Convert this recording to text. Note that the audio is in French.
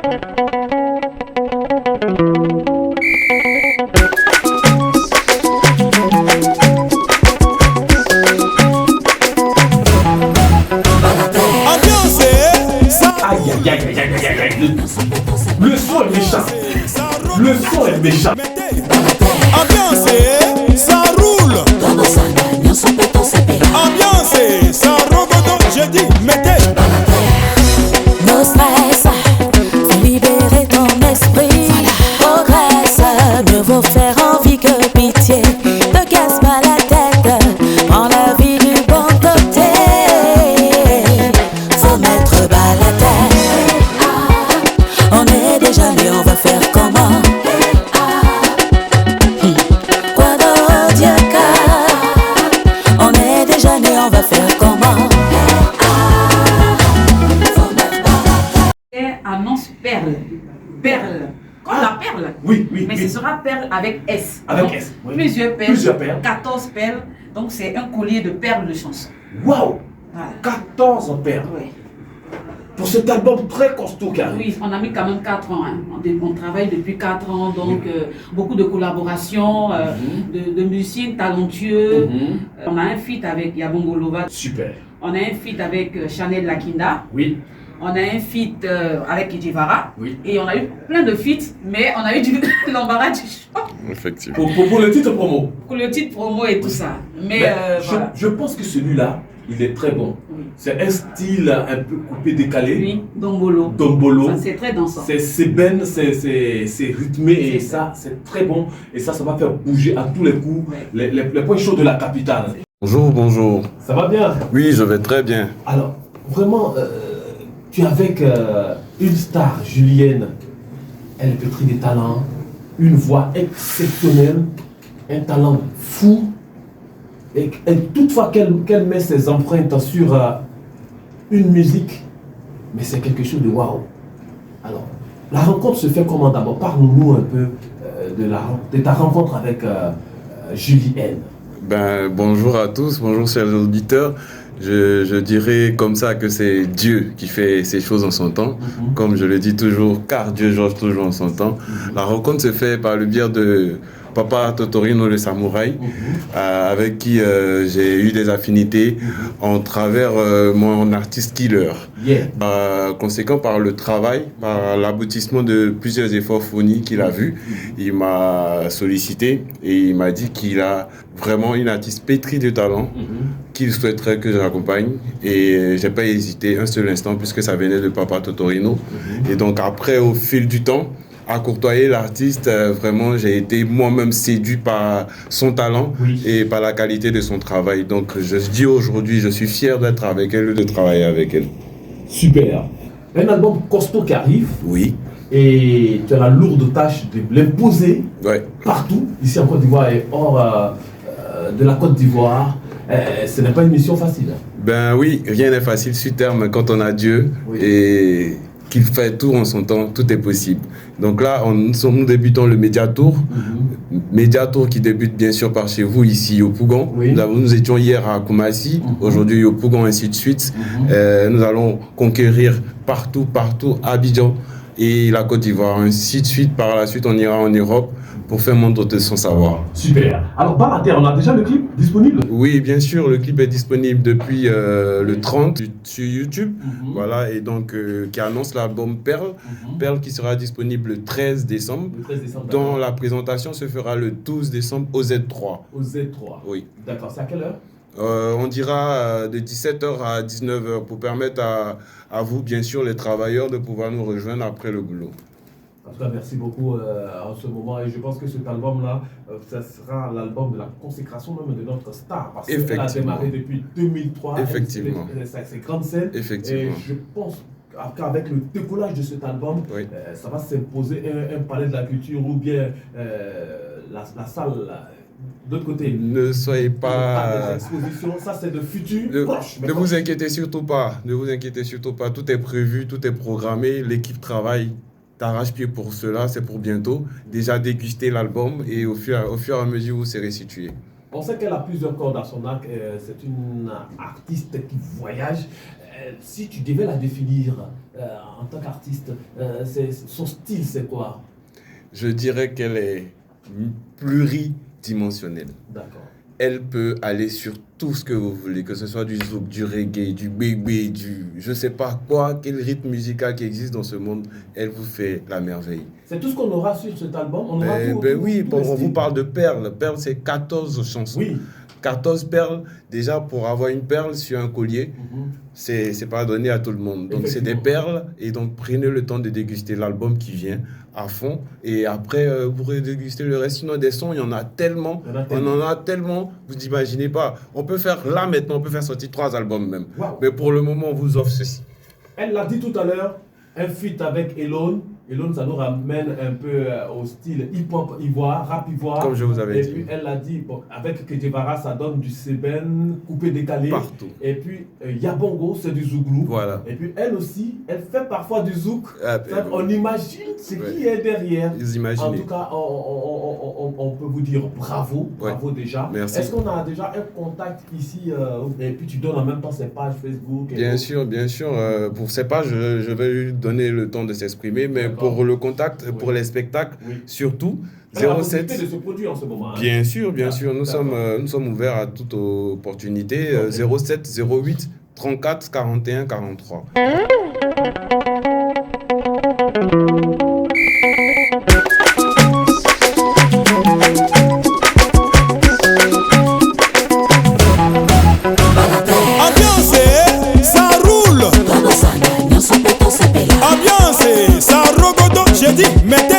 Aïe, aïe, aïe, aïe, aïe, aïe, aïe. Le son est méchant. Le son est méchant. Ambiance, ça roule. Ambiance, ça rogodo. J'ai dit, mettez. No stress, faut libérer ton esprit. Progresse, mieux vaut faire envie que pitié. Ne casse pas la tête, prends la vie du bon côté. Faut mettre bas la tête. On est déjà né, on va faire comment? Quoi d'autre, Dieu, on est déjà né, on va faire comment? Annonce perle. Perle. Comme la perle. Oui, oui, Mais oui. ce sera perle avec S. Avec Donc, S, oui. Plusieurs perles. Plusieurs perles. 14 perles. Donc c'est un collier de perles de chansons. Waouh! Voilà. 14 perles. Ouais. Pour cet album très costaud qui arrive. Oui, on a mis quand même 4 ans. Hein. On travaille depuis 4 ans, donc beaucoup de collaborations, de musiciens talentueux. On a un feat avec Yabongolova. Super. On a un feat avec Chanel Lakinda. Oui. On a un feat avec Kidjivara. Oui. Et on a eu plein de feats, mais on a eu l'embarras du choix Effectivement. Pour le titre promo. pour le titre promo et tout ça. Mais Ben, voilà. je pense que celui-là, il est très bon. Oui. C'est un style un peu coupé, décalé. Oui, Dombolo. Dombolo. Ça, c'est très dansant. C'est ben, c'est rythmé et C'est ça, c'est très bon. Et ça va faire bouger à tous les coups Ouais. les points chauds de la capitale. Bonjour, bonjour. Ça va bien? Oui, je vais très bien. Alors, vraiment, tu es avec une star, Julienne. Elle est pétrie des talents, une voix exceptionnelle, un talent fou. Et toutefois qu'elle met ses empreintes sur une musique, mais c'est quelque chose de waouh. Alors, la rencontre se fait comment d'abord? Parle-nous un peu de ta rencontre avec Julienne. Ben, bonjour à tous, bonjour chers auditeurs. Je dirais comme ça que c'est Dieu qui fait ces choses en son temps. Comme je le dis toujours, car Dieu change toujours en son temps. La rencontre se fait par le biais de Papa Totorino le samouraï, avec qui j'ai eu des affinités en travers mon artiste killer. Yeah. Conséquent par le travail, par l'aboutissement de plusieurs efforts fournis qu'il a vus, il m'a sollicité et il m'a dit qu'il a vraiment une artiste pétrie de talent qu'il souhaiterait que j'accompagne, et j'ai pas hésité un seul instant puisque ça venait de Papa Totorino. Et donc après, au fil du temps, à courtoyer l'artiste, vraiment j'ai été moi-même séduit par son talent et par la qualité de son travail. Donc je dis aujourd'hui, je suis fier d'être avec elle et de travailler avec elle. Super. Un album costaud qui arrive. Oui. Et tu as la lourde tâche de l'imposer Ouais. partout, ici en Côte d'Ivoire et hors de la Côte d'Ivoire. Ce n'est pas une mission facile. Ben oui, rien n'est facile sur terre, mais quand on a Dieu et qu'il fait tout en son temps, tout est possible. Donc là, nous débutons le Mediatour. Mediatour qui débute bien sûr par chez vous, ici au Pougon. Nous étions hier à Koumassi, aujourd'hui au Pougon, ainsi de suite. Nous allons conquérir partout, Abidjan et la Côte d'Ivoire, ainsi de suite. Par la suite, on ira en Europe pour faire montre de son savoir. Super. Alors, Barater, on a déjà le clip disponible? Oui, bien sûr, le clip est disponible depuis le 30 sur YouTube. Voilà, et donc qui annonce l'album Perle. Perle qui sera disponible le 13 décembre. Le 13 décembre. Dont la présentation se fera le 12 décembre au Z3. Au Z3. Oui. D'accord, c'est à quelle heure? On dira de 17h à 19h pour permettre à vous, bien sûr, les travailleurs, de pouvoir nous rejoindre après le boulot. En tout cas, merci beaucoup en ce moment. Et je pense que cet album-là, ça sera l'album de la consécration même de notre star. Parce qu'elle a démarré depuis 2003. Effectivement. C'est grande scène. Effectivement. Et je pense qu'avec le décollage de cet album, ça va s'imposer un palais de la culture ou bien la salle. D'autre côté, ne soyez pas. Des expositions, ça c'est de futur proche. Ne vous inquiétez surtout pas. Ne vous inquiétez surtout pas. Tout est prévu, tout est programmé. L'équipe travaille d'arrache-pied pour cela. C'est pour bientôt. Déjà déguster l'album et au fur et à mesure vous serez situé. On sait qu'elle a plusieurs cordes à son arc. C'est une artiste qui voyage. Si tu devais la définir en tant qu'artiste, son style, c'est quoi? Je dirais qu'elle est pluridimensionnelle. D'accord. Elle peut aller sur tout ce que vous voulez, que ce soit du zouk, du reggae, du bébé, du je sais pas quoi, quel rythme musical qui existe dans ce monde, elle vous fait la merveille. C'est tout ce qu'on aura sur cet album. On aura tout, oui, tout on vous parle de perles. Perles, c'est 14 chansons. Oui. 14 perles, déjà pour avoir une perle sur un collier, c'est pas donné à tout le monde. Donc c'est des perles et donc prenez le temps de déguster l'album qui vient à fond et après vous pourrez déguster le reste. Sinon des sons, il y en a tellement, on en a tellement, vous n'imaginez pas. On peut faire là maintenant, on peut faire sortir 3 albums même. Wow. Mais pour le moment, on vous offre ceci. Elle l'a dit tout à l'heure, un feat avec Elone. Elone, ça nous ramène un peu au style hip-hop ivoire, rap ivoire. Comme je vous avais dit. Et puis elle l'a dit, bon, avec Kedjevara, ça donne du sébène coupé décalé. Partout. Et puis Yabongo, c'est du zouglou. Voilà. Et puis elle aussi, elle fait parfois du zouk. On imagine ce qui est derrière. Vous imaginez. En tout cas, on peut vous dire bravo, bravo déjà. Merci. Est-ce qu'on a déjà un contact ici et puis tu donnes en même temps ses pages Facebook Bien sûr. Pour ses pages, je vais lui donner le temps de s'exprimer, mais pour le contact, pour les spectacles, surtout, 07... de se produire en ce moment. Hein. Bien sûr. Nous sommes ouverts à toute opportunité. 07 08 34 41 43. Ambiance, ça roule. Ambiance, ça rogodo. J'ai dit, mettez.